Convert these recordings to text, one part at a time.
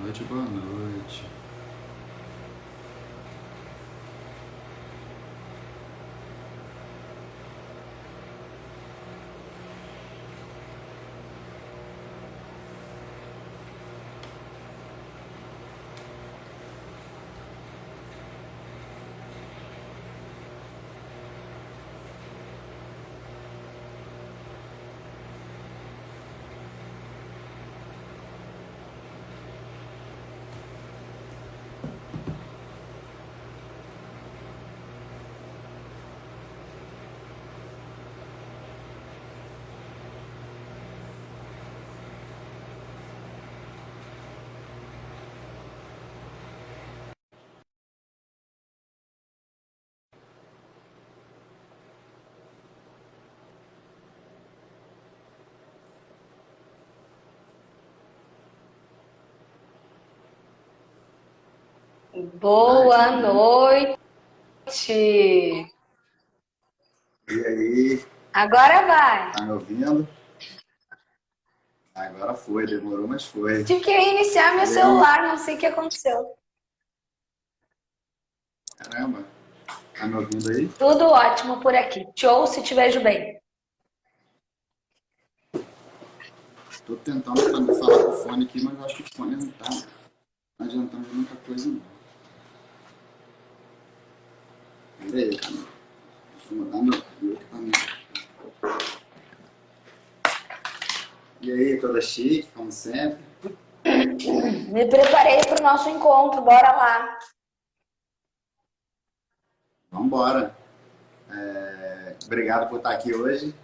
noite, boa noite. Boa noite. E aí, Agora vai. tá me ouvindo? Agora foi, demorou, mas foi. Tive que reiniciar meu E aí, celular, não sei o que aconteceu. caramba, tá me ouvindo aí? Tudo ótimo por aqui. Te ouço e te vejo bem. Tô tentando falar com o fone aqui, mas eu acho que o fone não tá adiantando de muita coisa, não. Pera aí, cara. Deixa eu mudar meu equipamento. E aí, toda chique, como sempre? Me preparei para o nosso encontro, bora lá. Vambora. Obrigado por estar aqui hoje.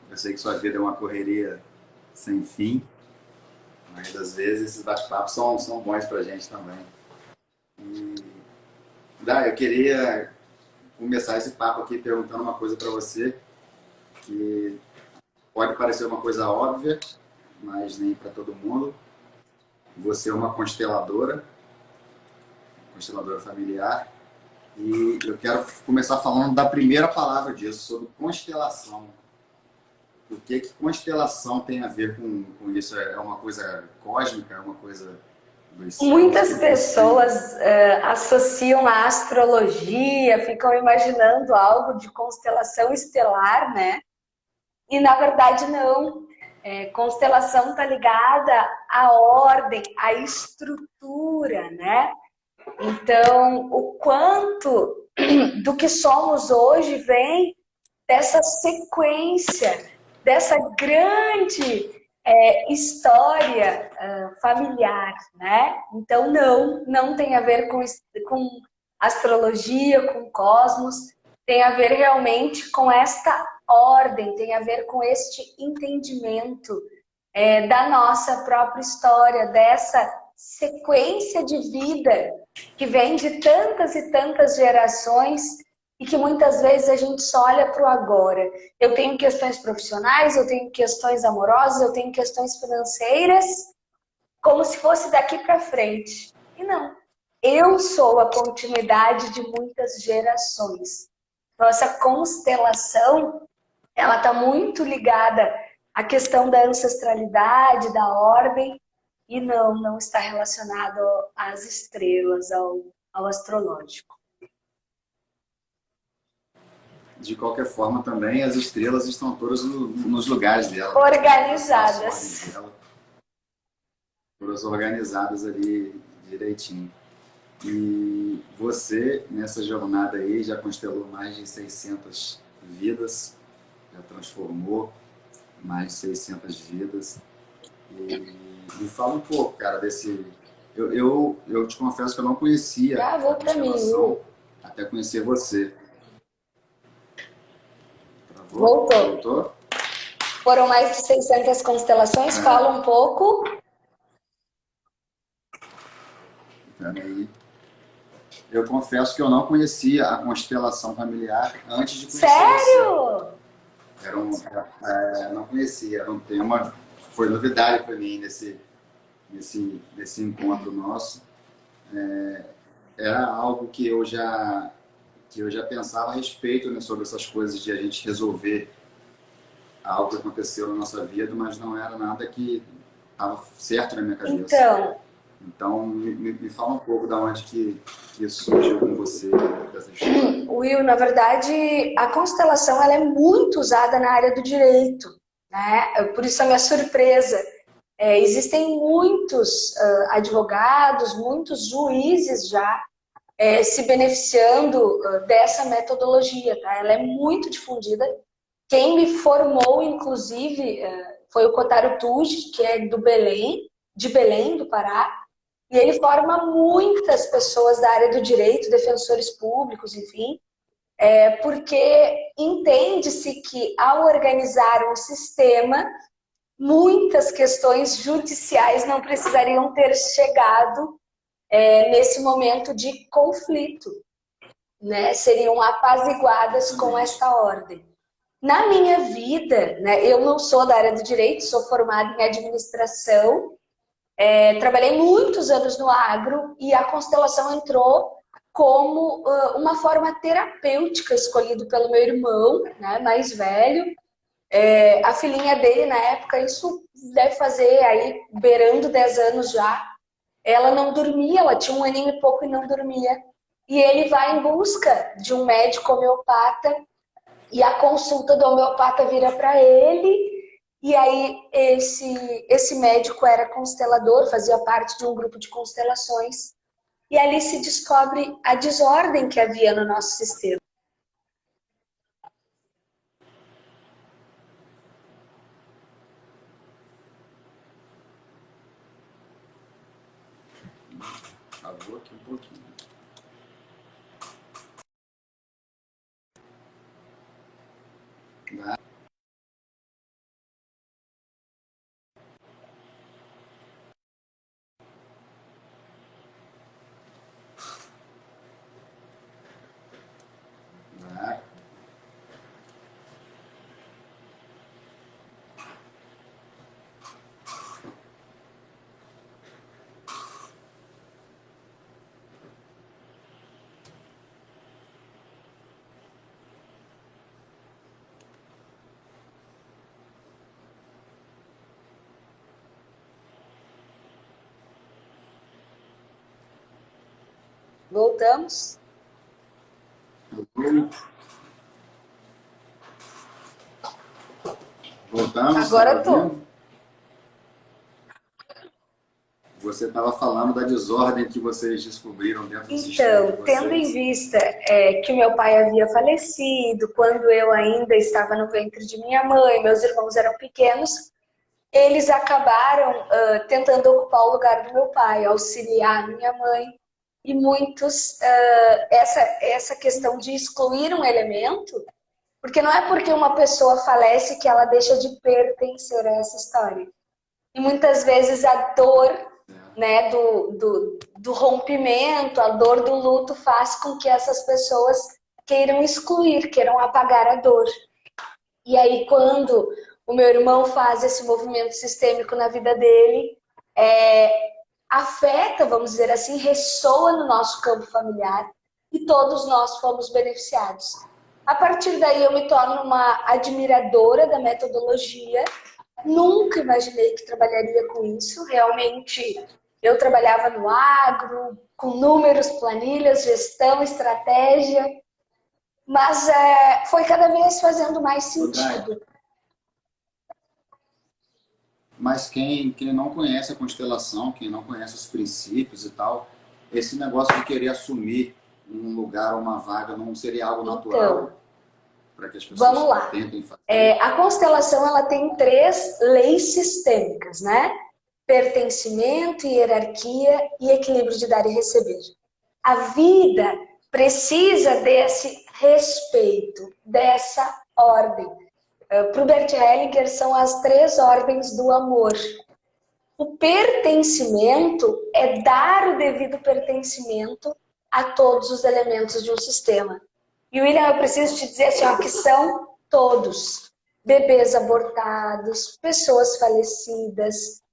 Eu sei que sua vida é uma correria sem fim, mas às vezes esses bate-papos são bons pra gente também. Eu queria começar esse papo aqui perguntando uma coisa para você que pode parecer uma coisa óbvia, mas nem para todo mundo. Você é uma consteladora familiar, e eu quero começar falando da primeira palavra disso, sobre constelação. O que constelação tem a ver com isso? É uma coisa cósmica? É uma coisa dos céus? O Muitas que que isso tem? pessoas associam a astrologia, ficam imaginando algo de constelação estelar, né? E na verdade não. Constelação está ligada à ordem, à estrutura, né? Então, o quanto do que somos hoje vem dessa sequência, dessa grande história familiar, né? Então, não tem a ver com astrologia, com cosmos, tem a ver realmente com esta ordem, tem a ver com este entendimento da nossa própria história, dessa sequência de vida que vem de tantas e tantas gerações e que muitas vezes a gente só olha para o agora. Eu tenho questões profissionais, eu tenho questões amorosas, eu tenho questões financeiras, como se fosse daqui para frente. E não. Eu sou a continuidade de muitas gerações. Então, essa constelação, ela está muito ligada à questão da ancestralidade, da ordem, e não está relacionado às estrelas, ao astrológico. De qualquer forma, também as estrelas estão todas nos lugares dela, Organizadas. dela, todas organizadas ali direitinho. E você, nessa jornada aí, já constelou mais de 600 vidas, já transformou mais de 600 vidas. E me fala um pouco, cara, desse... Eu te confesso que eu não conhecia a Travou para mim, constelação, viu? até conhecer você. Travou? Voltou. Voltou? Foram mais de 600 constelações, É, fala um pouco. peraí. Eu confesso que eu não conhecia a constelação familiar antes de conhecer você. Sério? Não conhecia, era um tema, foi novidade para mim nesse encontro nosso. Era algo que eu já pensava a respeito, né, sobre essas coisas de a gente resolver algo que aconteceu na nossa vida, mas não era nada que estava certo na minha cabeça. Então, Então, me fala um pouco da onde que surgiu com você essa história. Will, na verdade, a constelação ela é muito usada na área do direito, né? Por isso a minha surpresa. Existem muitos advogados, muitos juízes já se beneficiando dessa metodologia, tá? Ela é muito difundida. Quem me formou, inclusive, foi o Kotaro Tuji, que é de Belém, do Pará, e ele forma muitas pessoas da área do direito, defensores públicos, enfim, porque entende-se que ao organizar um sistema, muitas questões judiciais não precisariam ter chegado nesse momento de conflito, né? Seriam apaziguadas com esta ordem. Na minha vida, né, eu não sou da área do direito, sou formada em administração, trabalhei muitos anos no agro e a constelação entrou como uma forma terapêutica escolhida pelo meu irmão, né, mais velho. A filhinha dele, na época, isso deve fazer aí, beirando 10 anos já, ela não dormia, ela tinha 1 aninho e pouco e não dormia. E ele vai em busca de um médico homeopata e a consulta do homeopata vira para ele. E aí esse médico era constelador, fazia parte de um grupo de constelações. E ali se descobre a desordem que havia no nosso sistema. Travou aqui um pouquinho. Né? Né? Voltamos? Voltamos, está Agora me eu tô. ouvindo? Você estava falando da desordem que vocês descobriram dentro do sistema de Então, tendo em vocês. vista que o meu pai havia falecido, quando eu ainda estava no ventre de minha mãe, meus irmãos eram pequenos, eles acabaram tentando ocupar o lugar do meu pai, auxiliar minha mãe. E muitos, essa questão de excluir um elemento, porque não é porque uma pessoa falece que ela deixa de pertencer a essa história. E muitas vezes a dor, né, do rompimento, a dor do luto faz com que essas pessoas queiram excluir, queiram apagar a dor. E aí quando o meu irmão faz esse movimento sistêmico na vida dele, afeta, vamos dizer assim, ressoa no nosso campo familiar e todos nós fomos beneficiados. A partir daí eu me torno uma admiradora da metodologia. Nunca imaginei que trabalharia com isso. Realmente, eu trabalhava no agro, com números, planilhas, gestão, estratégia, mas foi cada vez fazendo mais sentido. Mas quem não conhece a constelação, quem não conhece os princípios e tal, esse negócio de querer assumir um lugar ou uma vaga não seria algo natural? Então, para que as pessoas vamos lá. tentem fazer? A constelação ela tem 3 leis sistêmicas, né? Pertencimento, hierarquia e equilíbrio de dar e receber. A vida precisa desse respeito, dessa ordem. Para o Bert Hellinger, são as 3 ordens do amor. O pertencimento é dar o devido pertencimento a todos os elementos de um sistema. E, William, eu preciso te dizer assim, ó, que são todos. Bebês abortados, pessoas falecidas,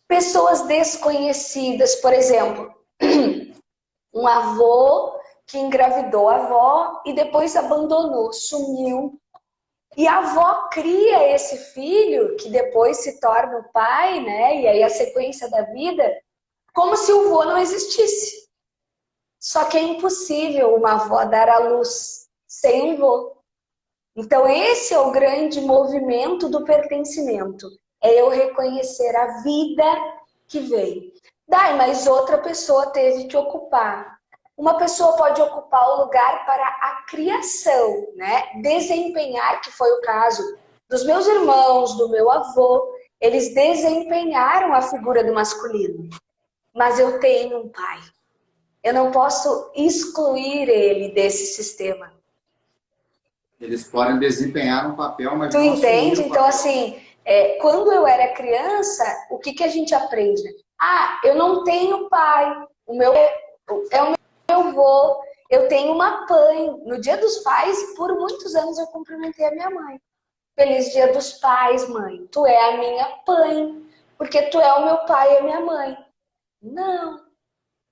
pessoas desconhecidas. Por exemplo, um avô que engravidou a avó e depois abandonou, sumiu. E a avó cria esse filho, que depois se torna o pai, né? E aí a sequência da vida, como se o vô não existisse. Só que é impossível uma avó dar à luz sem um vô. Então esse é o grande movimento do pertencimento. É eu reconhecer a vida que veio. Daí, mas outra pessoa teve que ocupar. Uma pessoa pode ocupar o lugar para a criação, né? Desempenhar, que foi o caso dos meus irmãos, do meu avô. Eles desempenharam a figura do masculino. Mas eu tenho um pai. Eu não posso excluir ele desse sistema. Eles podem desempenhar um papel, mas Tu não assumir entende? o Então, papel. assim, quando eu era criança, o que a gente aprende? Ah, eu não tenho pai. O meu é o meu avô. Eu tenho uma mãe. No Dia dos Pais, por muitos anos eu cumprimentei a minha mãe. Feliz Dia dos Pais, mãe. Tu é a minha mãe, porque tu é o meu pai e a minha mãe. Não,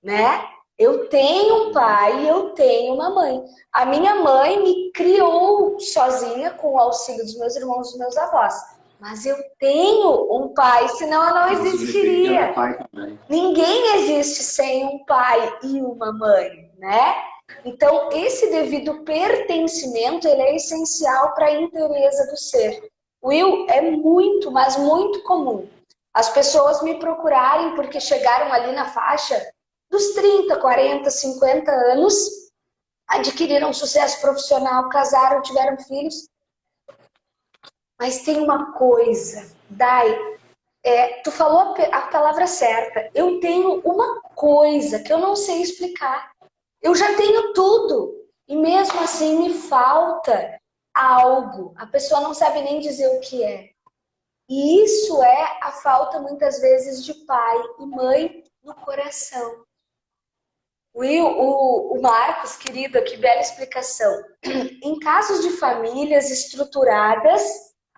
né? Eu tenho um pai e eu tenho uma mãe. A minha mãe me criou sozinha com o auxílio dos meus irmãos e dos meus avós. Mas eu tenho um pai, senão eu não existiria. Pai também. Ninguém existe sem um pai e uma mãe, né? Então, esse devido pertencimento, ele é essencial para a inteireza do ser. Will, é muito, mas muito comum as pessoas me procurarem porque chegaram ali na faixa dos 30, 40, 50 anos, adquiriram sucesso profissional, casaram, tiveram filhos. Mas tem uma coisa, Dai, tu falou a palavra certa. Eu tenho uma coisa que eu não sei explicar. Eu já tenho tudo. E mesmo assim me falta algo. A pessoa não sabe nem dizer o que é. E isso é a falta, muitas vezes, de pai e mãe no coração. Will, o Marcos, querido, que bela explicação. Em casos de famílias estruturadas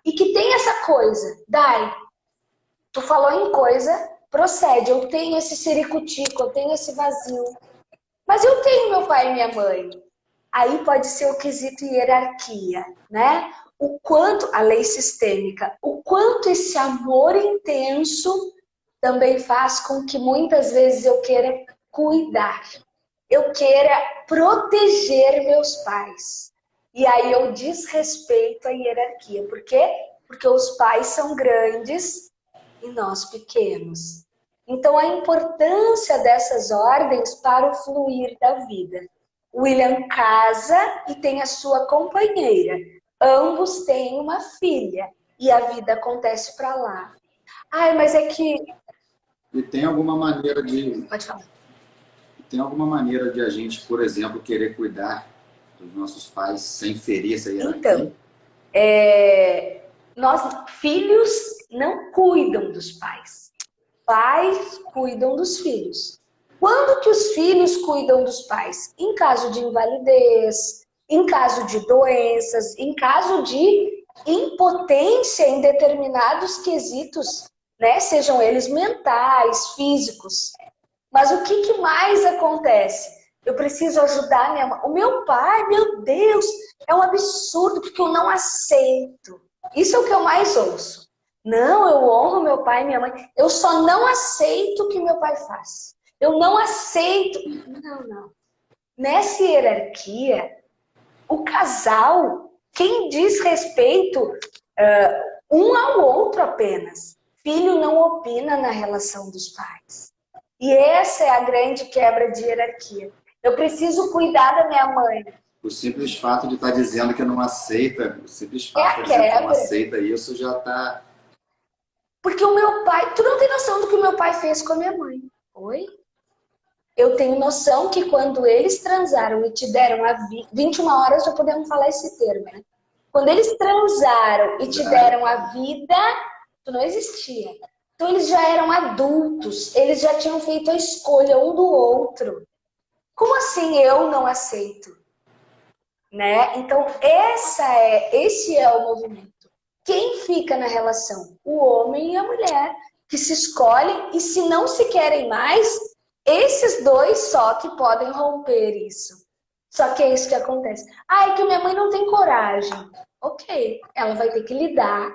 e que tem essa coisa, Dai, tu falou em coisa, procede, eu tenho esse ciricutico, eu tenho esse vazio. Mas eu tenho meu pai e minha mãe. Aí pode ser o quesito hierarquia, né? O quanto, a lei sistêmica, o quanto esse amor intenso também faz com que muitas vezes eu queira cuidar. Eu queira proteger meus pais. E aí eu desrespeito a hierarquia. Por quê? Porque os pais são grandes e nós pequenos. Então, a importância dessas ordens para o fluir da vida. William casa e tem a sua companheira. Ambos têm uma filha. E a vida acontece para lá. Ai, mas é que... E tem alguma maneira de... Pode falar. Tem alguma maneira de a gente, por exemplo, querer cuidar dos nossos pais sem ferir essa hierarquia? Então, nós, filhos, não cuidam dos pais. Pais cuidam dos filhos. Quando que os filhos cuidam dos pais? Em caso de invalidez, em caso de doenças, em caso de impotência em determinados quesitos, né? Sejam eles mentais, físicos. Mas o que mais acontece? Eu preciso ajudar minha mãe. O meu pai, meu Deus, é um absurdo, porque eu não aceito. Isso é o que eu mais ouço. Não, eu honro meu pai e minha mãe. Eu só não aceito o que meu pai faz. Eu não aceito. Não. Nessa hierarquia, o casal, quem diz respeito um ao outro apenas. Filho não opina na relação dos pais. E essa é a grande quebra de hierarquia. Eu preciso cuidar da minha mãe. O simples fato de estar dizendo que não aceita, o simples fato de dizer que não aceita isso já está... Porque o meu pai... Tu não tem noção do que o meu pai fez com a minha mãe. Oi? Eu tenho noção que quando eles transaram e te deram a 21 horas, já podemos falar esse termo, né? Quando eles transaram e te deram a vida, tu não existia. Então eles já eram adultos, eles já tinham feito a escolha um do outro. Como assim eu não aceito? Né? Então esse é o movimento. Quem fica na relação? O homem e a mulher, que se escolhem e se não se querem mais, esses dois só que podem romper isso. Só que é isso que acontece. Ah, é que minha mãe não tem coragem. Ok, ela vai ter que lidar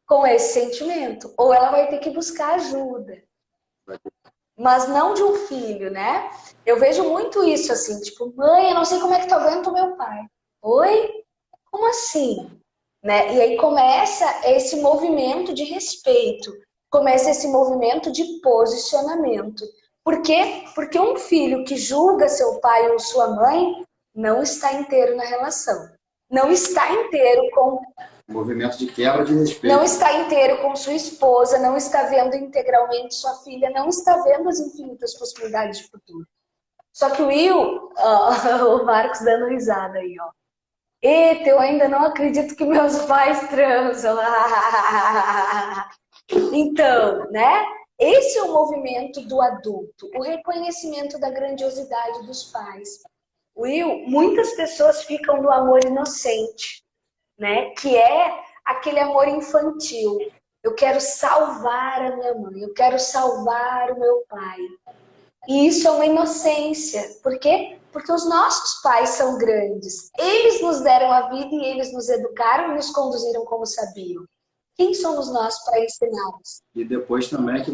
com esse sentimento. Ou ela vai ter que buscar ajuda. mas não de um filho, né? Eu vejo muito isso assim, tipo, mãe, eu não sei como é que tu aguenta o meu pai. Oi? Como assim? Né? E aí começa esse movimento de respeito, começa esse movimento de posicionamento. Por quê? Porque um filho que julga seu pai ou sua mãe não está inteiro na relação. Não está inteiro com Movimento de quebra de não respeito. está inteiro com sua esposa, não está vendo integralmente sua filha, não está vendo as infinitas possibilidades de futuro. Só que o Will, ó, o Marcos dando risada aí, ó. Eita, eu ainda não acredito que meus pais transam. Então, né? Esse é o movimento do adulto, o reconhecimento da grandiosidade dos pais. Will, muitas pessoas ficam no amor inocente, né? Que é aquele amor infantil. Eu quero salvar a minha mãe, eu quero salvar o meu pai. E isso é uma inocência. Por quê? Porque os nossos pais são grandes. Eles nos deram a vida e eles nos educaram e nos conduziram como sabiam. Quem somos nós para ensiná-los? E depois também é que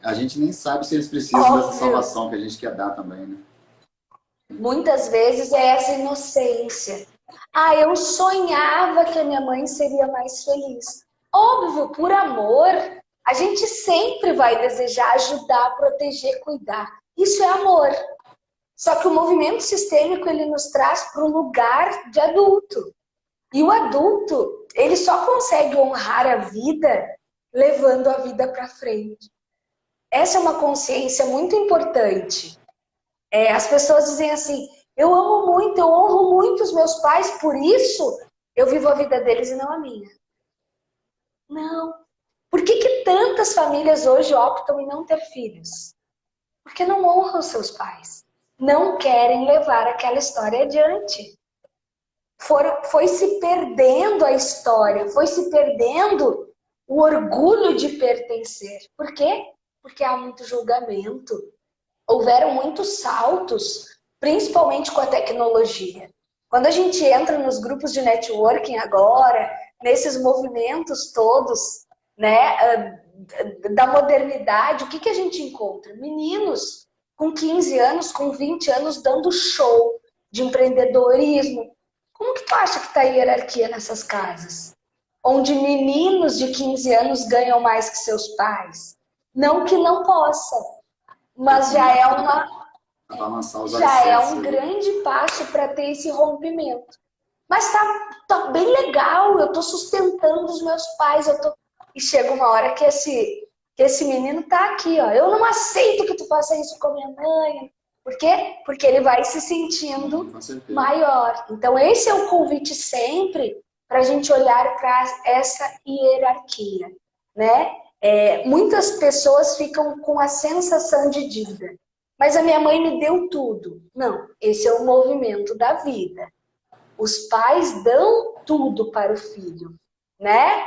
a gente nem sabe se eles precisam dessa Óbvio. salvação que a gente quer dar também, né? Muitas vezes é essa inocência. Ah, eu sonhava que a minha mãe seria mais feliz. Óbvio, por amor, a gente sempre vai desejar ajudar, proteger, cuidar. Isso é amor. Só que o movimento sistêmico, ele nos traz para o lugar de adulto. E o adulto, ele só consegue honrar a vida levando a vida para frente. Essa é uma consciência muito importante. As pessoas dizem assim, eu amo muito, eu honro muito os meus pais, por isso eu vivo a vida deles e não a minha. Não. Por que tantas famílias hoje optam em não ter filhos? Porque não honram seus pais. Não querem levar aquela história adiante. Foi se perdendo a história, foi se perdendo o orgulho de pertencer. Por quê? Porque há muito julgamento. Houveram muitos saltos, principalmente com a tecnologia. Quando a gente entra nos grupos de networking agora, nesses movimentos todos, né, da modernidade, o que a gente encontra? Meninos com 15 anos, com 20 anos, dando show de empreendedorismo. Como que tu acha que está a hierarquia nessas casas? Onde meninos de 15 anos ganham mais que seus pais? Não que não possa, mas já é um grande passo para ter esse rompimento. Mas tá bem legal, eu tô sustentando os meus pais, e chega uma hora que esse menino tá aqui, ó. Eu não aceito que tu faça isso com a minha mãe. Por quê? Porque ele vai se sentindo maior. Então esse é o convite sempre para a gente olhar para essa hierarquia, né? Muitas pessoas ficam com a sensação de dívida. Mas a minha mãe me deu tudo. Não, esse é o movimento da vida. Os pais dão tudo para o filho, né?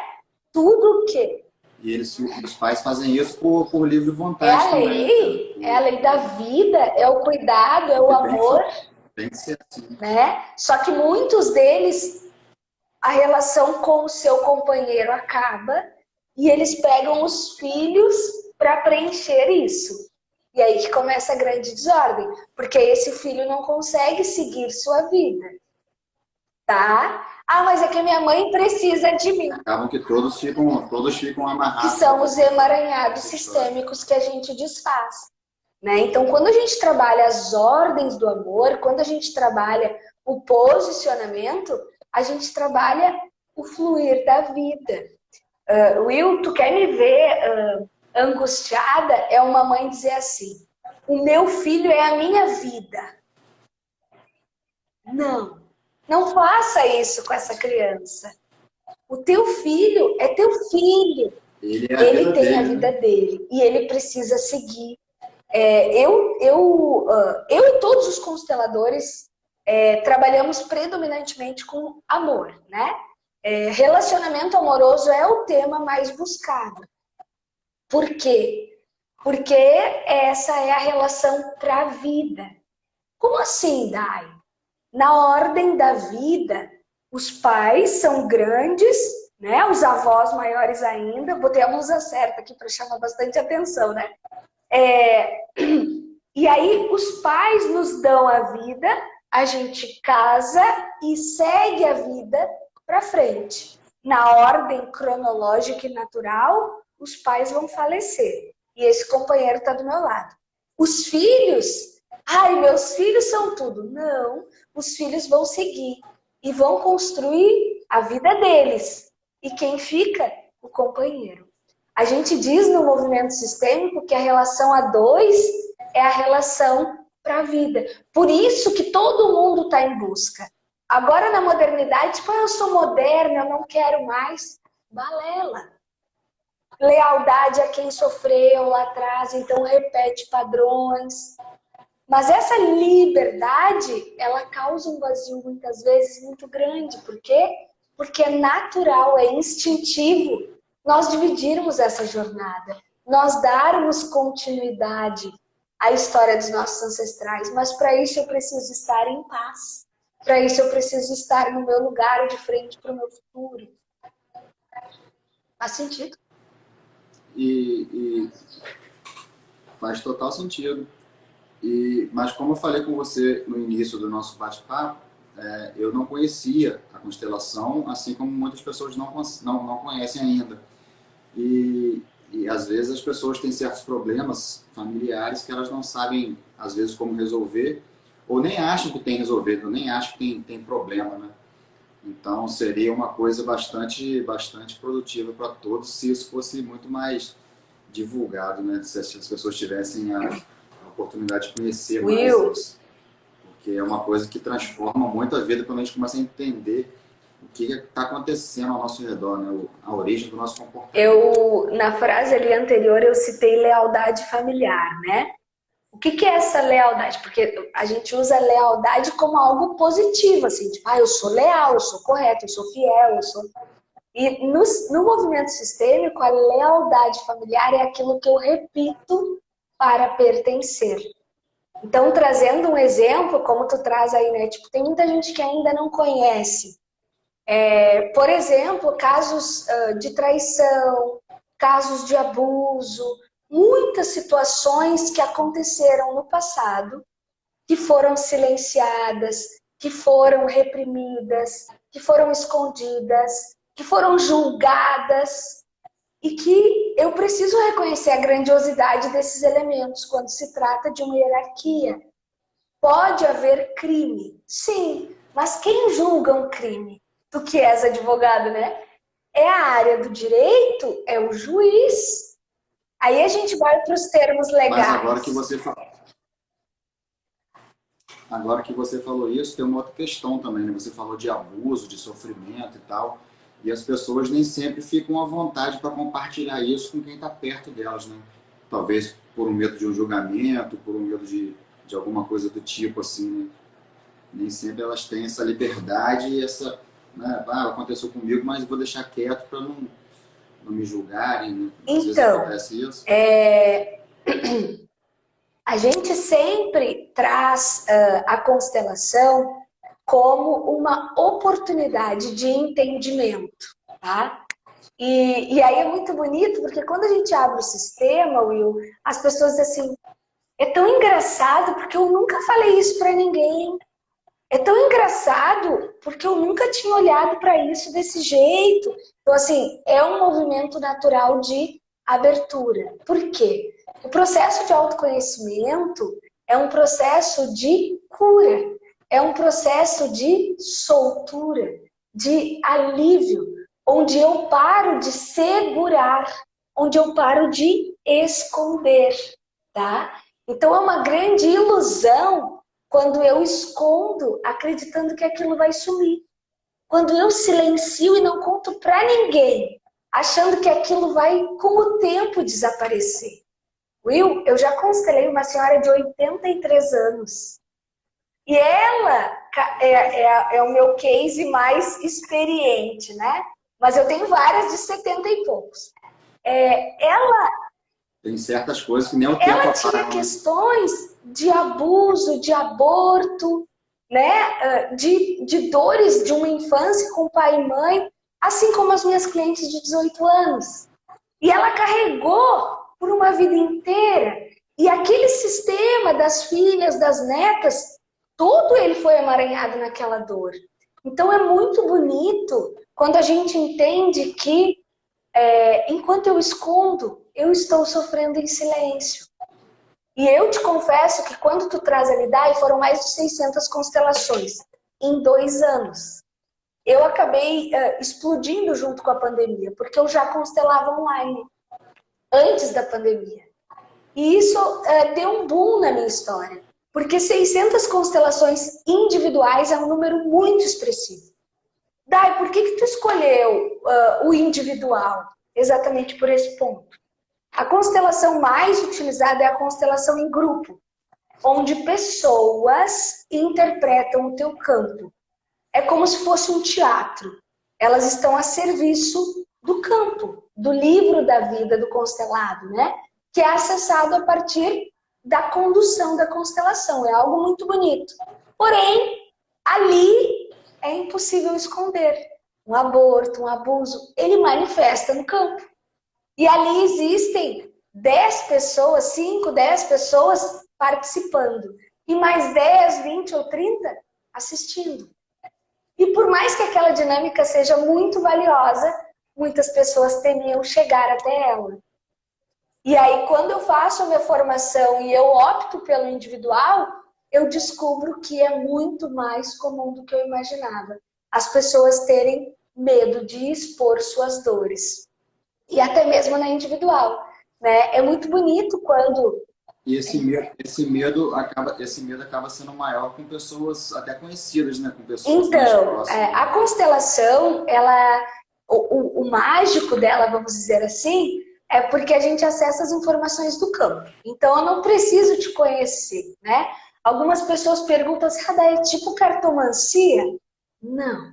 Tudo o quê? E os pais fazem isso por livre vontade também. É a lei da vida, é o cuidado, é o amor. Tem que ser assim. Né? Só que muitos deles, a relação com o seu companheiro acaba e eles pegam os filhos para preencher isso. E aí que começa a grande desordem, porque esse filho não consegue seguir sua vida. Tá? Ah, mas é que a minha mãe precisa de mim. Acabam que todos ficam amarrados. Que são os emaranhados sistêmicos que a gente desfaz. Né? Então, quando a gente trabalha as ordens do amor, quando a gente trabalha o posicionamento, a gente trabalha o fluir da vida. Will, tu quer me ver angustiada? É uma mãe dizer assim, o meu filho é a minha vida. Não faça isso com essa criança. O teu filho é teu filho. Ele tem a vida dele e ele precisa seguir. Eu e todos os consteladores trabalhamos predominantemente com amor, né? Relacionamento amoroso é o tema mais buscado. Por quê? Porque essa é a relação para a vida. Como assim, Dai? Na ordem da vida, os pais são grandes, né? Os avós maiores ainda. Botei a musa certa aqui para chamar bastante atenção, né? E aí os pais nos dão a vida, a gente casa e segue a vida para frente. Na ordem cronológica e natural, os pais vão falecer. E esse companheiro está do meu lado. Os filhos, meus filhos são tudo. Não, os filhos vão seguir e vão construir a vida deles. E quem fica? O companheiro. A gente diz no movimento sistêmico que a relação a dois é a relação para a vida. Por isso que todo mundo está em busca. Agora na modernidade, tipo, eu sou moderna, eu não quero mais. Balela. Lealdade a quem sofreu lá atrás, então repete padrões. Mas essa liberdade, ela causa um vazio muitas vezes muito grande. Por quê? Porque é natural, é instintivo nós dividirmos essa jornada, nós darmos continuidade à história dos nossos ancestrais. Mas para isso eu preciso estar em paz. Para isso eu preciso estar no meu lugar de frente para o meu futuro. Faz sentido? E faz total sentido. Mas como eu falei com você no início do nosso bate-papo, eu não conhecia a constelação, assim como muitas pessoas não conhecem ainda. E às vezes as pessoas têm certos problemas familiares que elas não sabem, às vezes, como resolver, ou nem acham que tem resolvido, nem acham que tem problema, né? Então seria uma coisa bastante produtiva para todos se isso fosse muito mais divulgado, né? Se as pessoas tivessem a oportunidade de conhecer mais isso. Porque é uma coisa que transforma muito a vida quando a gente começa a entender o que está acontecendo ao nosso redor, né? A origem do nosso comportamento. Na frase ali anterior, eu citei lealdade familiar, né? O que é essa lealdade? Porque a gente usa lealdade como algo positivo, assim, tipo, eu sou leal, eu sou correto, eu sou fiel, eu sou... E no movimento sistêmico, a lealdade familiar é aquilo que eu repito para pertencer. Então, trazendo um exemplo, como tu traz aí, né? Tipo, tem muita gente que ainda não conhece. Por exemplo, casos de traição, casos de abuso, muitas situações que aconteceram no passado, que foram silenciadas, que foram reprimidas, que foram escondidas, que foram julgadas, e que eu preciso reconhecer a grandiosidade desses elementos quando se trata de uma hierarquia. Pode haver crime, sim, mas quem julga um crime? Tu que és advogado, né? É a área do direito, é o juiz. Aí a gente vai para os termos legais. Mas agora que você falou isso, tem uma outra questão também, né? Você falou de abuso, de sofrimento e tal, e as pessoas nem sempre ficam à vontade para compartilhar isso com quem está perto delas, né? Talvez por um medo de um julgamento, por um medo de alguma coisa do tipo, assim, né? Nem sempre elas têm essa liberdade e essa... Né? Aconteceu comigo, mas vou deixar quieto para não me julgarem. Né? Às vezes acontece isso. A gente sempre traz a constelação como uma oportunidade de entendimento, tá? E aí é muito bonito, porque quando a gente abre o sistema, Will, as pessoas dizem assim, é tão engraçado porque eu nunca falei isso para ninguém. É tão engraçado porque eu nunca tinha olhado para isso desse jeito. Então, assim, é um movimento natural de abertura. Por quê? O processo de autoconhecimento é um processo de cura, é um processo de soltura, de alívio, onde eu paro de segurar, onde eu paro de esconder, tá? Então é uma grande ilusão quando eu escondo, acreditando que aquilo vai sumir. Quando eu silencio e não conto para ninguém, achando que aquilo vai, com o tempo, desaparecer. Will, eu já constelei uma senhora de 83 anos. E ela é o meu case mais experiente, né? Mas eu tenho várias de 70 e poucos. Tem certas coisas que nem o tempo ela tinha questões de abuso, de aborto, né? De dores de uma infância com pai e mãe, assim como as minhas clientes de 18 anos. E ela carregou por uma vida inteira. E aquele sistema das filhas, das netas, tudo ele foi emaranhado naquela dor. Então é muito bonito quando a gente entende que enquanto eu escondo, eu estou sofrendo em silêncio. E eu te confesso que quando tu traz a Lidai, foram mais de 600 constelações em 2 anos. Eu acabei explodindo junto com a pandemia, porque eu já constelava online antes da pandemia. E isso deu um boom na minha história, porque 600 constelações individuais é um número muito expressivo. Dai, por que tu escolheu o individual? Exatamente por esse ponto. A constelação mais utilizada é a constelação em grupo, onde pessoas interpretam o teu campo. É como se fosse um teatro. Elas estão a serviço do campo, do livro da vida do constelado, né? Que é acessado a partir da condução da constelação. É algo muito bonito. Porém, ali é impossível esconder. Um aborto, um abuso, ele manifesta no campo. E ali existem 10 pessoas, 5, 10 pessoas participando. E mais 10, 20 ou 30 assistindo. E por mais que aquela dinâmica seja muito valiosa, muitas pessoas temiam chegar até ela. E aí, quando eu faço a minha formação e eu opto pelo individual, eu descubro que é muito mais comum do que eu imaginava. As pessoas terem medo de expor suas dores. E até mesmo na individual, né? É muito bonito quando... E esse medo acaba sendo maior com pessoas até conhecidas, né? Com pessoas mais próximas. A constelação, o mágico dela, vamos dizer assim, é porque a gente acessa as informações do campo. Então, eu não preciso te conhecer, né? Algumas pessoas perguntam assim, é tipo cartomancia? Não.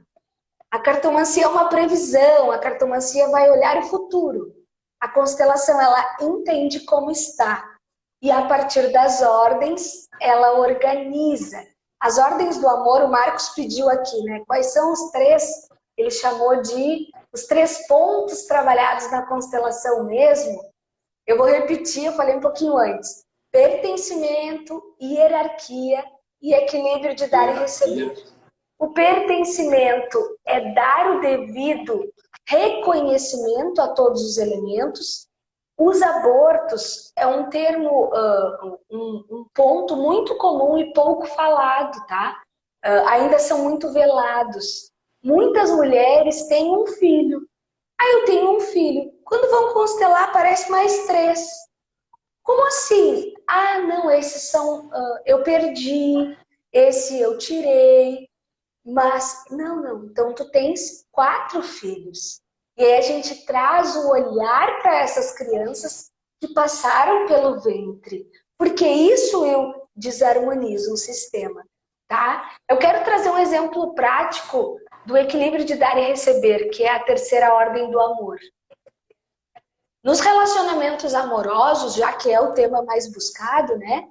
A cartomancia é uma previsão, a cartomancia vai olhar o futuro. A constelação, ela entende como está. E a partir das ordens, ela organiza. As ordens do amor, o Marcos pediu aqui, né? Quais são os 3, ele chamou de os 3 pontos trabalhados na constelação mesmo. Eu vou repetir, eu falei um pouquinho antes. Pertencimento, hierarquia e equilíbrio de dar e receber. O pertencimento é dar o devido reconhecimento a todos os elementos. Os abortos é um termo, um ponto muito comum e pouco falado, tá? Ainda são muito velados. Muitas mulheres têm um filho. Eu tenho um filho. Quando vão constelar, aparece mais 3. Como assim? Não, esses são... eu perdi, esse eu tirei. Mas, não. Então, tu tens 4 filhos. E aí a gente traz o olhar para essas crianças que passaram pelo ventre. Porque isso eu desarmonizo um sistema, tá? Eu quero trazer um exemplo prático do equilíbrio de dar e receber, que é a terceira ordem do amor. Nos relacionamentos amorosos, já que é o tema mais buscado, né?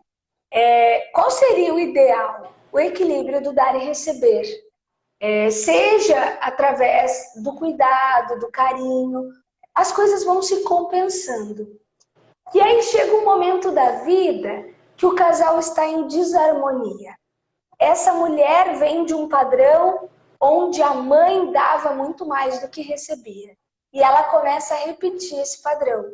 Qual seria o ideal? O equilíbrio do dar e receber. Seja através do cuidado, do carinho, as coisas vão se compensando. E aí chega um momento da vida que o casal está em desarmonia. Essa mulher vem de um padrão onde a mãe dava muito mais do que recebia. E ela começa a repetir esse padrão.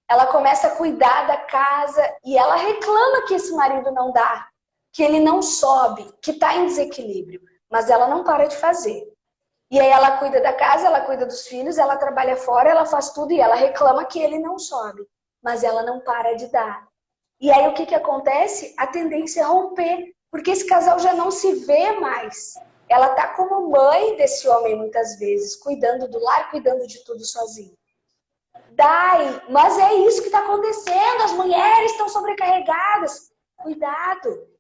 Ela começa a cuidar da casa e ela reclama que esse marido não dá, que ele não sobe, que está em desequilíbrio. Mas ela não para de fazer. E aí ela cuida da casa, ela cuida dos filhos, ela trabalha fora, ela faz tudo e ela reclama que ele não sobe. Mas ela não para de dar. E aí o que acontece? A tendência é romper, porque esse casal já não se vê mais. Ela está como mãe desse homem muitas vezes, cuidando do lar, cuidando de tudo sozinha. Mas é isso que está acontecendo, as mulheres estão sobrecarregadas. Cuidado.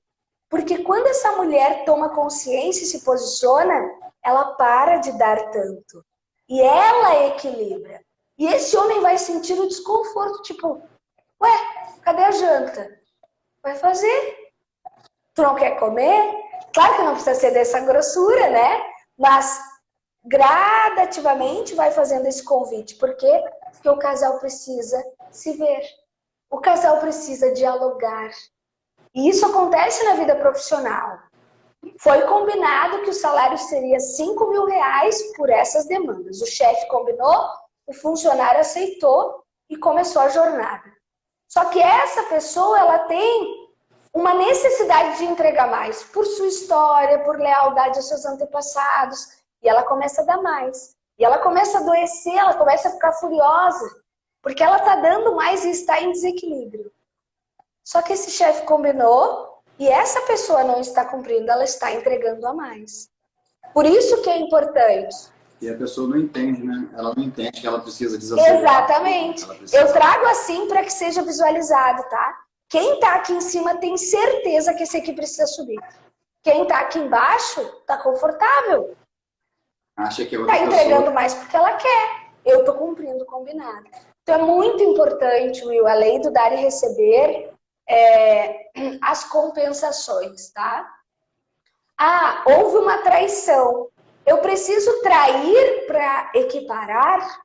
Porque quando essa mulher toma consciência e se posiciona, ela para de dar tanto. E ela equilibra. E esse homem vai sentir o desconforto, tipo, cadê a janta? Vai fazer. Tu não quer comer? Claro que não precisa ser dessa grossura, né? Mas gradativamente vai fazendo esse convite. Por quê? Porque o casal precisa se ver. o casal precisa dialogar. E isso acontece na vida profissional. Foi combinado que o salário seria R$ 5.000 por essas demandas. O chefe combinou, o funcionário aceitou e começou a jornada. Só que essa pessoa, ela tem uma necessidade de entregar mais por sua história, por lealdade aos seus antepassados. E ela começa a dar mais. E ela começa a adoecer, ela começa a ficar furiosa. Porque ela está dando mais e está em desequilíbrio. Só que esse chefe combinou e essa pessoa não está cumprindo, ela está entregando a mais. Por isso que é importante. E a pessoa não entende, né? Ela não entende que ela precisa desacelerar. Exatamente. Eu trago assim para que seja visualizado, tá? Quem está aqui em cima tem certeza que esse aqui precisa subir. Quem está aqui embaixo está confortável. Acha que a outra está entregando mais porque ela quer. Eu estou cumprindo o combinado. Então é muito importante, Will, além do dar e receber, as compensações, tá? Ah, houve uma traição. Eu preciso trair para equiparar?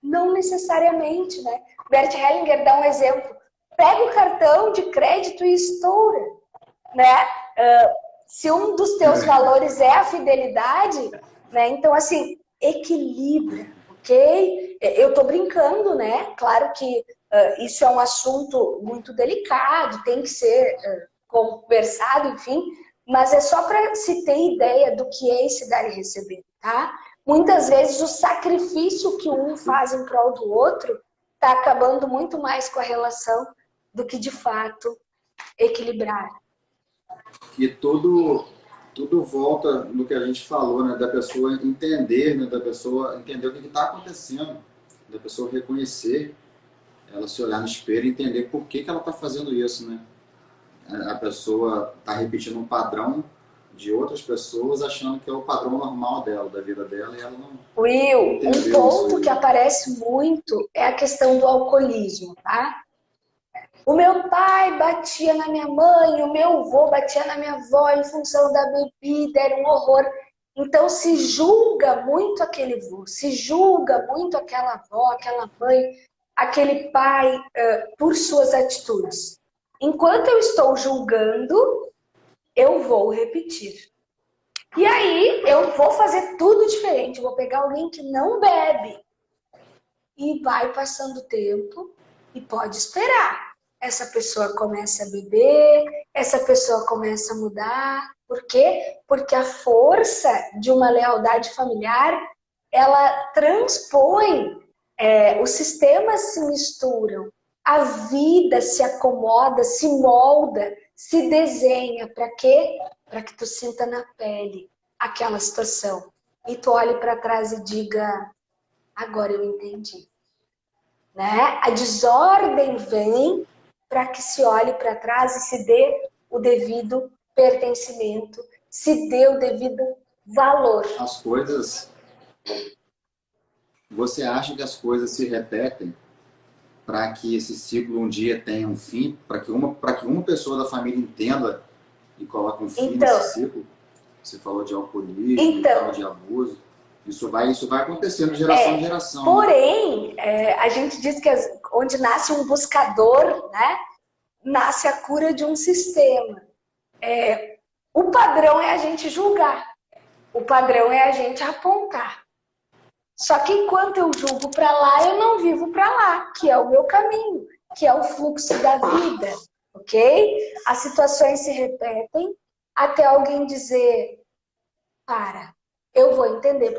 Não necessariamente, né? Bert Hellinger dá um exemplo. Pega o cartão de crédito e estoura, né? Se um dos teus valores é a fidelidade, né? Então, assim, equilibra, ok? Eu tô brincando, né? Claro que isso é um assunto muito delicado, tem que ser conversado, enfim, mas é só para se ter ideia do que é esse dar e receber, tá? Muitas vezes o sacrifício que um faz em prol do outro está acabando muito mais com a relação do que, de fato, equilibrar. E tudo volta no que a gente falou, né? Da pessoa entender, né? Da pessoa entender o que está acontecendo, da pessoa reconhecer, ela se olhar no espelho e entender por que ela está fazendo isso, né? A pessoa está repetindo um padrão de outras pessoas achando que é o padrão normal dela, da vida dela, e ela não Will, um ponto que aparece muito é a questão do alcoolismo, tá? O meu pai batia na minha mãe, o meu avô batia na minha avó em função da bebida, era um horror. Então se julga muito aquele avô, se julga muito aquela avó, aquela mãe, aquele pai por suas atitudes. Enquanto eu estou julgando, eu vou repetir. E aí eu vou fazer tudo diferente, vou pegar alguém que não bebe. E vai passando o tempo e pode esperar. Essa pessoa começa a beber, essa pessoa começa a mudar. Por quê? Porque a força de uma lealdade familiar, ela transpõe, os sistemas se misturam, a vida se acomoda, se molda, se desenha. Para quê? Para que tu sinta na pele aquela situação. E tu olhe para trás e diga, agora eu entendi. Né? A desordem vem para que se olhe para trás e se dê o devido pertencimento, se dê o devido valor. As coisas... Você acha que as coisas se repetem para que esse ciclo um dia tenha um fim? Para que uma pessoa da família entenda e coloque um fim nesse ciclo? Você falou de alcoolismo, falou de abuso. Isso vai acontecendo de geração em geração. Porém, a gente diz que onde nasce um buscador, né, nasce a cura de um sistema. O padrão é a gente julgar. O padrão é a gente apontar. Só que enquanto eu julgo para lá, eu não vivo para lá, que é o meu caminho, que é o fluxo da vida, ok? As situações se repetem até alguém dizer, para, eu vou entender,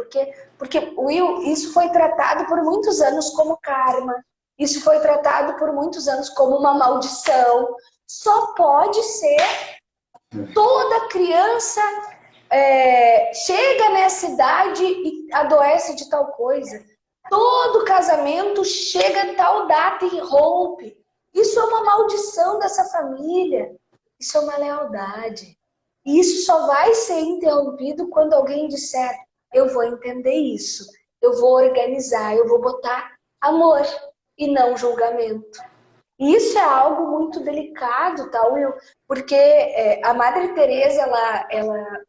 porque Will, isso foi tratado por muitos anos como karma, isso foi tratado por muitos anos como uma maldição. Só pode ser toda criança chega nessa idade e adoece de tal coisa. Todo casamento chega a tal data e rompe. Isso é uma maldição dessa família. Isso é uma lealdade. E isso só vai ser interrompido quando alguém disser, eu vou entender isso, eu vou organizar, eu vou botar amor e não julgamento. E isso é algo muito delicado, tá, Will? Porque a Madre Teresa, ela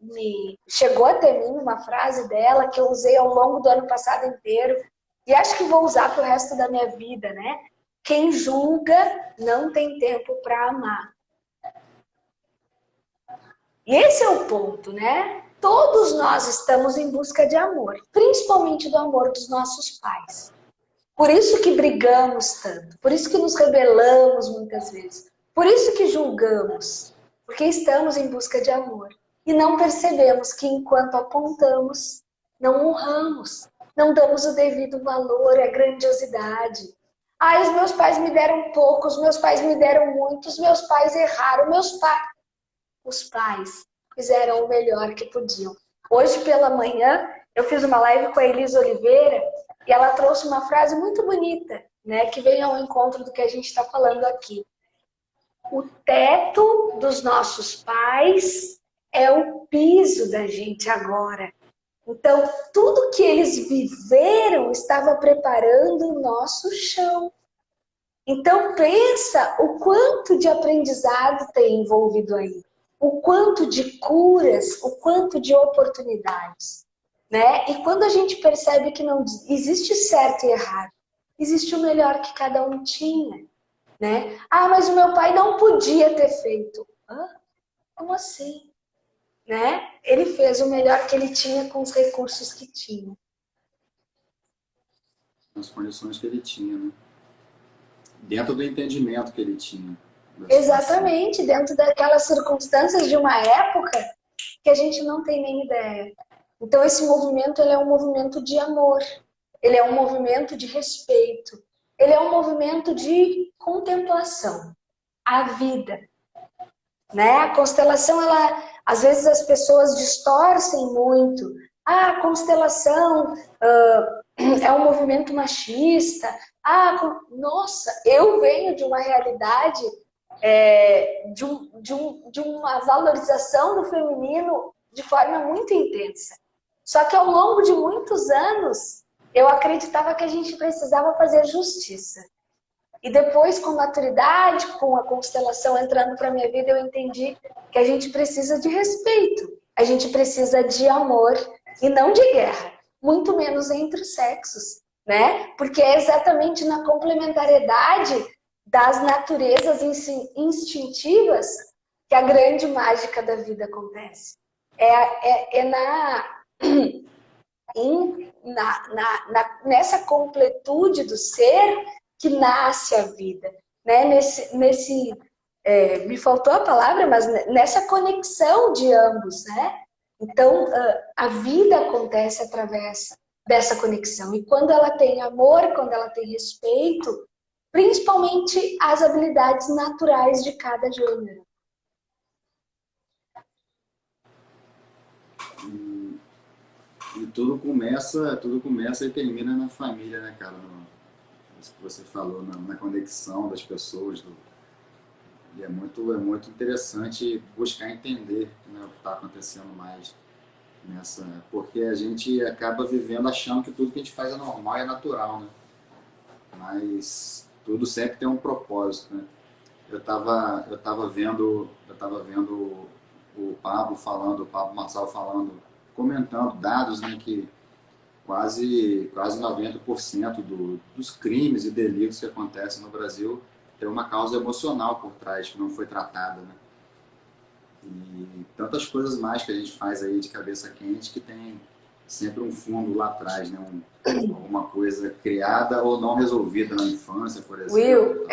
chegou até mim uma frase dela que eu usei ao longo do ano passado inteiro e acho que vou usar pro resto da minha vida, né? Quem julga não tem tempo para amar. E esse é o ponto, né? Todos nós estamos em busca de amor, principalmente do amor dos nossos pais. Por isso que brigamos tanto, por isso que nos rebelamos muitas vezes, por isso que julgamos, porque estamos em busca de amor. E não percebemos que enquanto apontamos, não honramos, não damos o devido valor, a grandiosidade. Ah, os meus pais me deram pouco, os meus pais me deram muito, os meus pais erraram, os pais fizeram o melhor que podiam. Hoje pela manhã, eu fiz uma live com a Elisa Oliveira e ela trouxe uma frase muito bonita, né, que vem ao encontro do que a gente está falando aqui. O teto dos nossos pais é o piso da gente agora. Então, tudo que eles viveram estava preparando o nosso chão. Então, pensa o quanto de aprendizado tem envolvido aí. O quanto de curas, o quanto de oportunidades. Né? E quando a gente percebe que não existe certo e errado, existe o melhor que cada um tinha. Né? Ah, mas o meu pai não podia ter feito. Hã? Como assim? Né? Ele fez o melhor que ele tinha com os recursos que tinha. As condições que ele tinha, né? Dentro do entendimento que ele tinha. Exatamente, dentro daquelas circunstâncias de uma época que a gente não tem nem ideia. Então esse movimento ele é um movimento de amor, ele é um movimento de respeito, ele é um movimento de contemplação, a vida. Né? A constelação, ela, às vezes as pessoas distorcem muito. Ah, a constelação é um movimento machista. Ah, nossa, eu venho de uma realidade de uma valorização do feminino de forma muito intensa. Só que ao longo de muitos anos, eu acreditava que a gente precisava fazer justiça. E depois, com maturidade, com a constelação entrando para a minha vida, eu entendi que a gente precisa de respeito, a gente precisa de amor e não de guerra, muito menos entre os sexos, né? Porque é exatamente na complementariedade das naturezas instintivas que a grande mágica da vida acontece. Nessa completude do ser que nasce a vida, né? Me faltou a palavra, mas nessa conexão de ambos, né? Então, a vida acontece através dessa conexão. E quando ela tem amor, quando ela tem respeito, principalmente as habilidades naturais de cada gênero. E tudo começa e termina na família, né, cara? Isso que você falou, na conexão das pessoas. E é muito interessante buscar entender, né, o que está acontecendo mais nessa. Porque a gente acaba vivendo achando que tudo que a gente faz é normal e é natural, né? Mas tudo sempre tem um propósito, né? Eu tava vendo o Pablo Marçal falando, comentando dados, né, que quase 90% dos crimes e delitos que acontecem no Brasil tem uma causa emocional por trás, que não foi tratada, né? E tantas coisas mais que a gente faz aí de cabeça quente que tem sempre um fundo lá atrás, né? Alguma coisa criada ou não resolvida na infância, por exemplo. Will,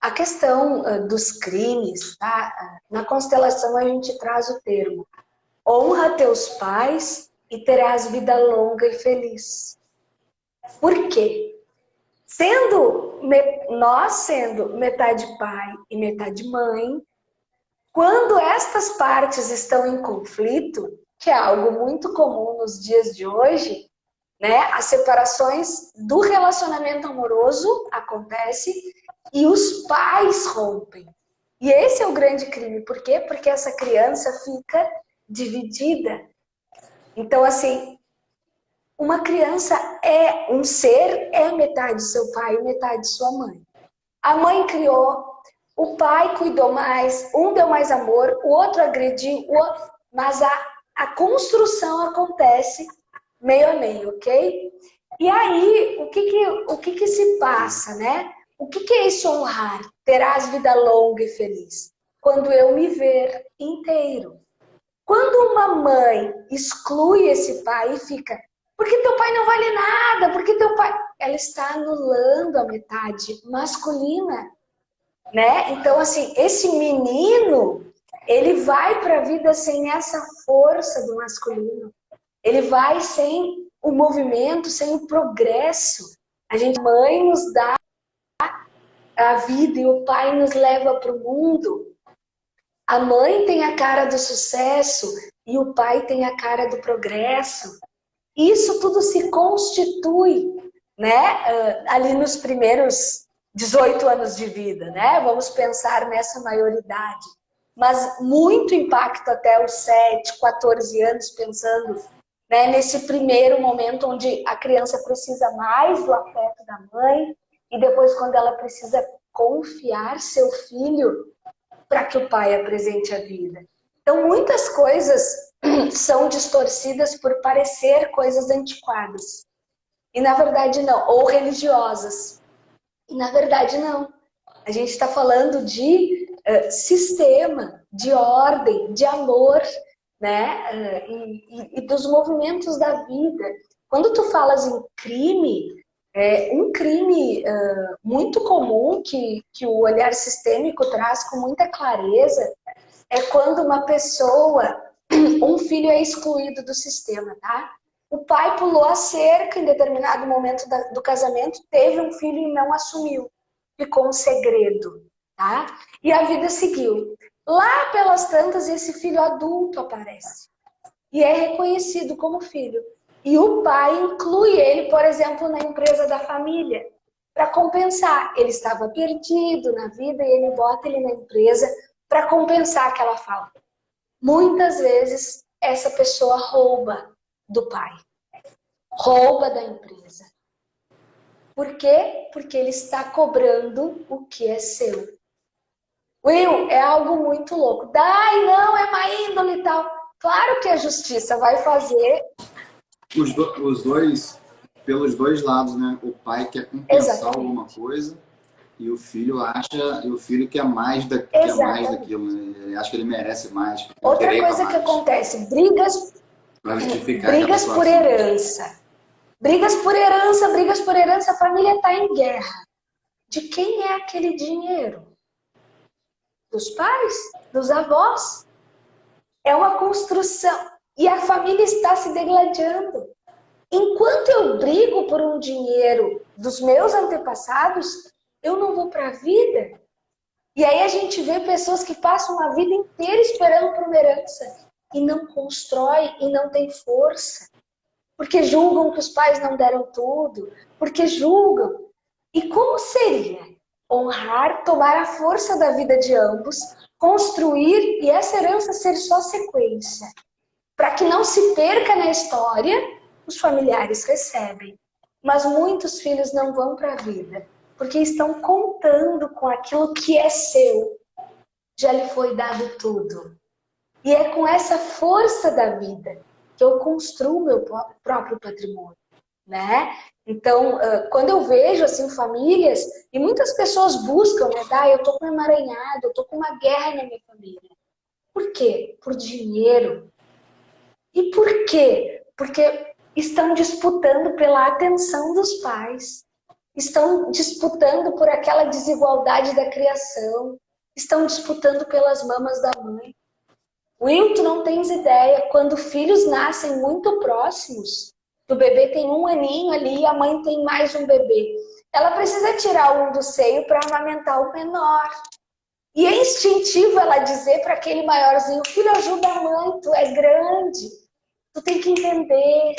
a questão dos crimes, tá? Na constelação a gente traz o termo: honra teus pais e terás vida longa e feliz. Por quê? Nós sendo metade pai e metade mãe, quando estas partes estão em conflito, que é algo muito comum nos dias de hoje, né? As separações do relacionamento amoroso acontecem e os pais rompem. E esse é o grande crime. Por quê? Porque essa criança fica dividida. Então, assim, uma criança um ser é metade seu pai e metade sua mãe. A mãe criou, o pai cuidou mais, um deu mais amor, o outro agrediu, mas a construção acontece meio a meio, ok? E aí, o que se passa, né? O que é isso honrar? Terás vida longa e feliz. Quando eu me ver inteiro. Quando uma mãe exclui esse pai e fica, porque teu pai não vale nada, porque teu pai... Ela está anulando a metade masculina, né? Então, assim, esse menino, ele vai para a vida sem essa força do masculino. Ele vai sem o movimento, sem o progresso. A mãe nos dá a vida e o pai nos leva para o mundo. A mãe tem a cara do sucesso e o pai tem a cara do progresso. Isso tudo se constitui, né, ali nos primeiros 18 anos de vida, né? Vamos pensar nessa maioridade. Mas muito impacto até os 7, 14 anos, pensando, né, nesse primeiro momento onde a criança precisa mais do afeto da mãe e depois quando ela precisa confiar seu filho para que o pai apresente a vida. Então, muitas coisas são distorcidas por parecer coisas antiquadas. E, na verdade, não. Ou religiosas. E, na verdade, não. A gente está falando de sistema, de ordem, de amor, né? E dos movimentos da vida. Quando tu falas em crime, um crime muito comum que o olhar sistêmico traz com muita clareza é quando uma pessoa, um filho é excluído do sistema, tá? O pai pulou a cerca em determinado momento do casamento, teve um filho e não assumiu. Ficou um segredo, tá? E a vida seguiu. Lá pelas tantas, esse filho adulto aparece. E é reconhecido como filho. E o pai inclui ele, por exemplo, na empresa da família, para compensar. Ele estava perdido na vida e ele bota ele na empresa para compensar aquela falta. Muitas vezes, essa pessoa rouba do pai. Rouba da empresa. Por quê? Porque ele está cobrando o que é seu. Will, é algo muito louco. Dai, não, é má índole e tal. Claro que a justiça vai fazer. Os dois, pelos dois lados, né? O pai quer compensar alguma coisa e o filho quer mais daquilo, né? Ele acha que ele merece mais. Outra coisa que acontece, brigas por herança. Brigas por herança, a família está em guerra. De quem é aquele dinheiro? Dos pais? Dos avós? É uma construção. E a família está se degladiando. Enquanto eu brigo por um dinheiro dos meus antepassados, eu não vou para a vida. E aí a gente vê pessoas que passam a vida inteira esperando por uma herança e não constrói e não tem força. Porque julgam que os pais não deram tudo, porque julgam. E como seria honrar, tomar a força da vida de ambos, construir e essa herança ser só sequência? Para que não se perca na história, os familiares recebem. Mas muitos filhos não vão para a vida, porque estão contando com aquilo que é seu. Já lhe foi dado tudo. E é com essa força da vida que eu construo meu próprio patrimônio, né? Então, quando eu vejo assim famílias, e muitas pessoas buscam, né? Eu tô com um emaranhado, eu tô com uma guerra na minha família. Por quê? Por dinheiro. E por quê? Porque estão disputando pela atenção dos pais. Estão disputando por aquela desigualdade da criação. Estão disputando pelas mamas da mãe. Will, tu não tens ideia, quando filhos nascem muito próximos, o bebê tem 1 aninho ali e a mãe tem mais um bebê. Ela precisa tirar um do seio para amamentar o menor. E é instintivo ela dizer para aquele maiorzinho, filho, ajuda a mãe, tu é grande, tu tem que entender.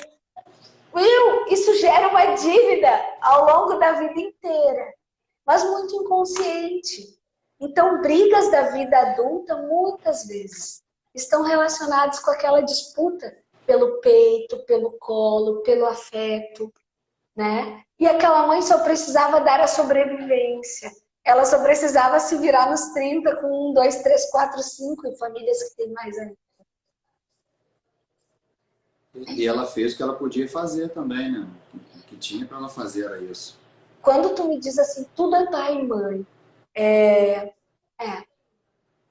Will, isso gera uma dívida ao longo da vida inteira, mas muito inconsciente. Então, brigas da vida adulta, muitas vezes, estão relacionadas com aquela disputa pelo peito, pelo colo, pelo afeto, né? E aquela mãe só precisava dar a sobrevivência. Ela só precisava se virar nos 30 com 1, 2, 3, 4, 5 em famílias que têm mais ainda. E ela fez o que ela podia fazer também, né? O que tinha para ela fazer era isso. quando tu me diz assim, tudo é pai e mãe, é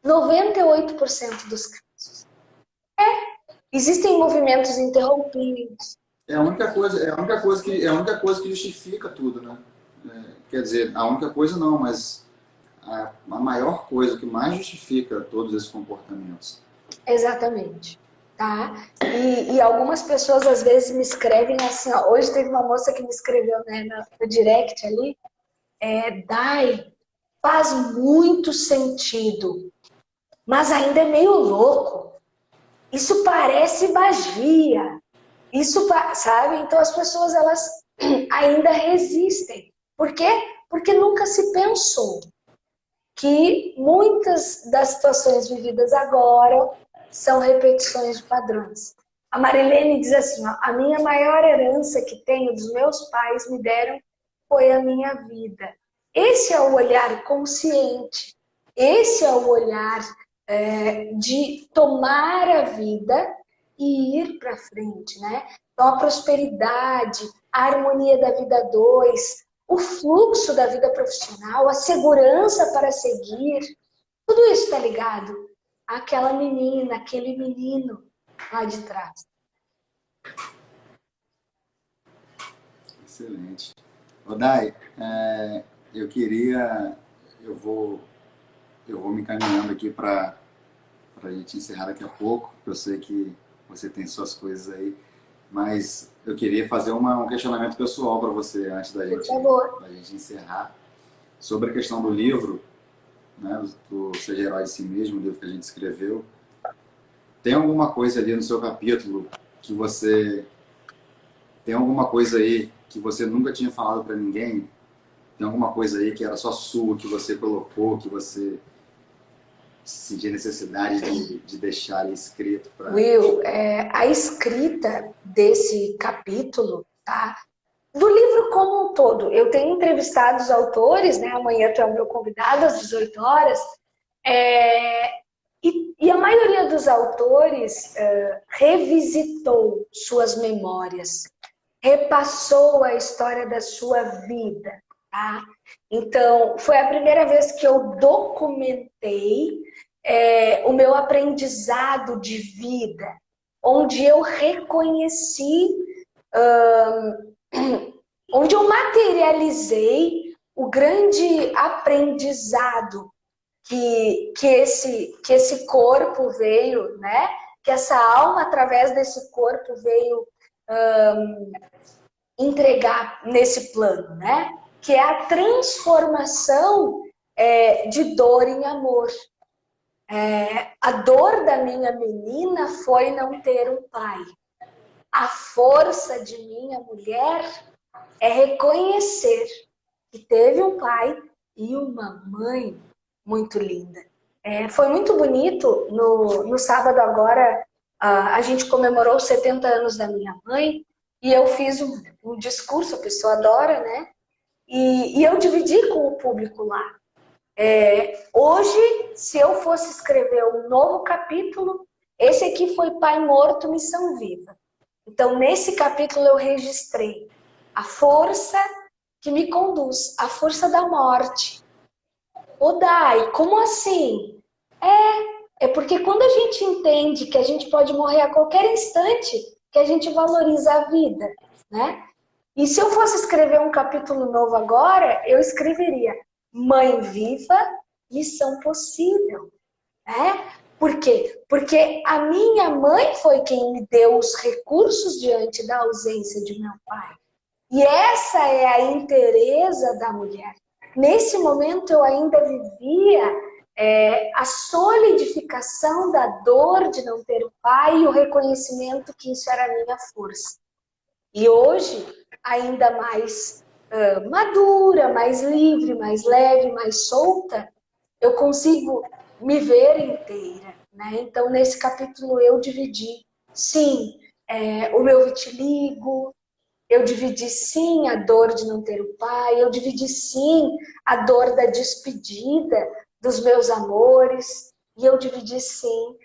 98% dos casos. Existem movimentos interrompidos. É a única coisa que justifica tudo, né? Quer dizer, a única coisa não, mas a maior coisa, o que mais justifica todos esses comportamentos. Exatamente. Tá? E algumas pessoas às vezes me escrevem assim, ó, hoje teve uma moça que me escreveu, né, no direct ali, Dai, faz muito sentido, mas ainda é meio louco. Isso parece magia. Isso, sabe? Então as pessoas, elas ainda resistem. Por quê? Porque nunca se pensou que muitas das situações vividas agora são repetições de padrões. A Marilene diz assim, ó, a minha maior herança que tenho dos meus pais me deram foi a minha vida. Esse é o olhar consciente, esse é o olhar de tomar a vida e ir para frente, né? Então a prosperidade, a harmonia da vida dois, o fluxo da vida profissional, a segurança para seguir, tudo isso está ligado àquela menina, aquele menino lá de trás. Excelente. Odai, eu queria, eu vou me encaminhando aqui para a gente encerrar daqui a pouco, porque eu sei que você tem suas coisas aí, mas eu queria fazer um questionamento pessoal para você antes da gente encerrar, sobre a questão do livro, né, do Seja Herói de Si Mesmo, o livro que a gente escreveu. Tem alguma coisa ali no seu capítulo que você... Tem alguma coisa aí que você nunca tinha falado para ninguém? Tem alguma coisa aí que era só sua, que você colocou, que você sentia necessidade de deixar ali escrito? Will, a escrita desse capítulo, tá? Do livro como um todo. Eu tenho entrevistado os autores, né? Amanhã tu é o meu convidado às 18 horas. E a maioria dos autores revisitou suas memórias, repassou a história da sua vida, tá? Então, foi a primeira vez que eu documentei o meu aprendizado de vida, onde eu reconheci, onde eu materializei o grande aprendizado que esse corpo veio, né? Que essa alma, através desse corpo, veio entregar nesse plano, né? Que é a transformação de dor em amor. A dor da minha menina foi não ter um pai. A força de minha mulher é reconhecer que teve um pai e uma mãe muito linda. Foi muito bonito, no sábado agora, a gente comemorou os 70 anos da minha mãe, e eu fiz um discurso, a pessoa adora, né? E eu dividi com o público lá. Hoje, se eu fosse escrever um novo capítulo, esse aqui foi Pai Morto, Missão Viva. Então, nesse capítulo eu registrei a força que me conduz, a força da morte. Dai, como assim? É porque quando a gente entende que a gente pode morrer a qualquer instante, que a gente valoriza a vida, né? E se eu fosse escrever um capítulo novo agora, eu escreveria Mãe Viva, Missão Possível, né? Por quê? Porque a minha mãe foi quem me deu os recursos diante da ausência de meu pai. E essa é a inteireza da mulher. Nesse momento eu ainda vivia a solidificação da dor de não ter o pai e o reconhecimento que isso era a minha força. E hoje, ainda mais madura, mais livre, mais leve, mais solta, eu consigo me ver inteira, né? Então, nesse capítulo eu dividi, sim, o meu vitiligo, eu dividi sim a dor de não ter o pai, eu dividi sim a dor da despedida dos meus amores, e eu dividi sim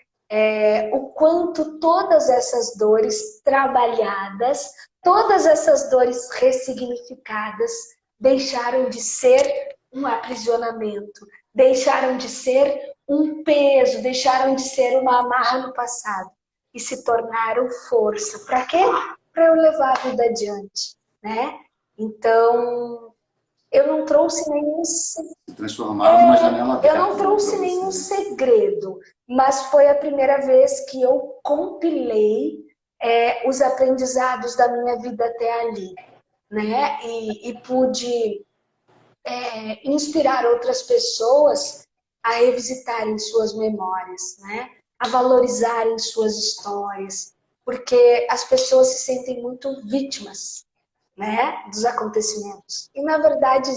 o quanto todas essas dores trabalhadas, todas essas dores ressignificadas deixaram de ser um aprisionamento, deixaram de ser um peso, deixaram de ser uma amarra no passado e se tornaram força. Para quê? Para eu levar a vida adiante, né? Então, eu não trouxe nenhum Se transformar numa janela aberta. Eu não trouxe nenhum segredo, mas foi a primeira vez que eu compilei os aprendizados da minha vida até ali, né? E pude inspirar outras pessoas a revisitarem suas memórias, né? A valorizarem suas histórias, porque as pessoas se sentem muito vítimas, né, dos acontecimentos. E na verdade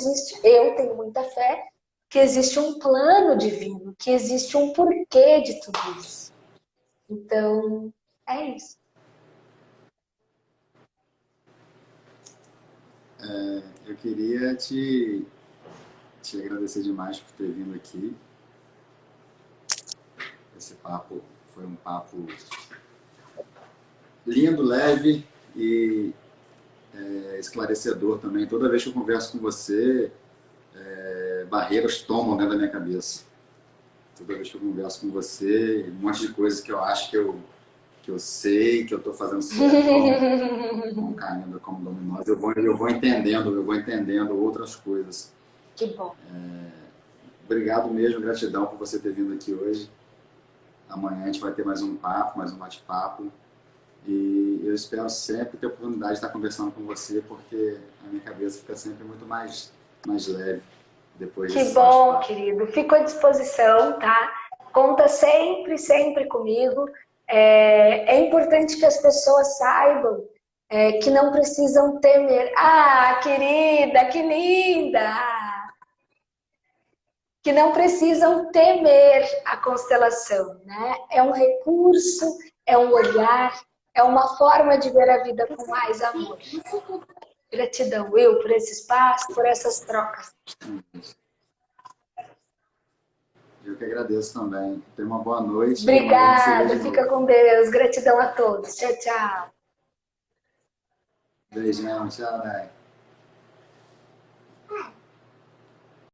eu tenho muita fé que existe um plano divino, que existe um porquê de tudo isso. Então, é isso. Eu queria te agradecer demais por ter vindo aqui. Esse papo foi um papo lindo, leve e esclarecedor também. Toda vez que eu converso com você, barreiras tomam dentro da minha cabeça. Toda vez que eu converso com você, um monte de coisas que eu acho que eu sei, que eu estou fazendo certo, vão caindo como dominós. Eu vou entendendo outras coisas. Que bom. Obrigado mesmo, gratidão por você ter vindo aqui hoje. Amanhã a gente vai ter mais um papo, mais um bate-papo. E eu espero sempre ter a oportunidade de estar conversando com você, porque a minha cabeça fica sempre muito mais leve depois desse bate-papo. Que bom, querido. Fico à disposição, tá? Conta sempre, sempre comigo. É importante que as pessoas saibam que não precisam temer. Ah, querida, que linda! Que não precisam temer a constelação, né? É um recurso, é um olhar, é uma forma de ver a vida com mais amor. Gratidão, Will, por esse espaço, por essas trocas. Eu que agradeço também. Tenha uma boa noite. Obrigada, fica com Deus. Gratidão a todos. Tchau, tchau. Beijão, tchau, Nai.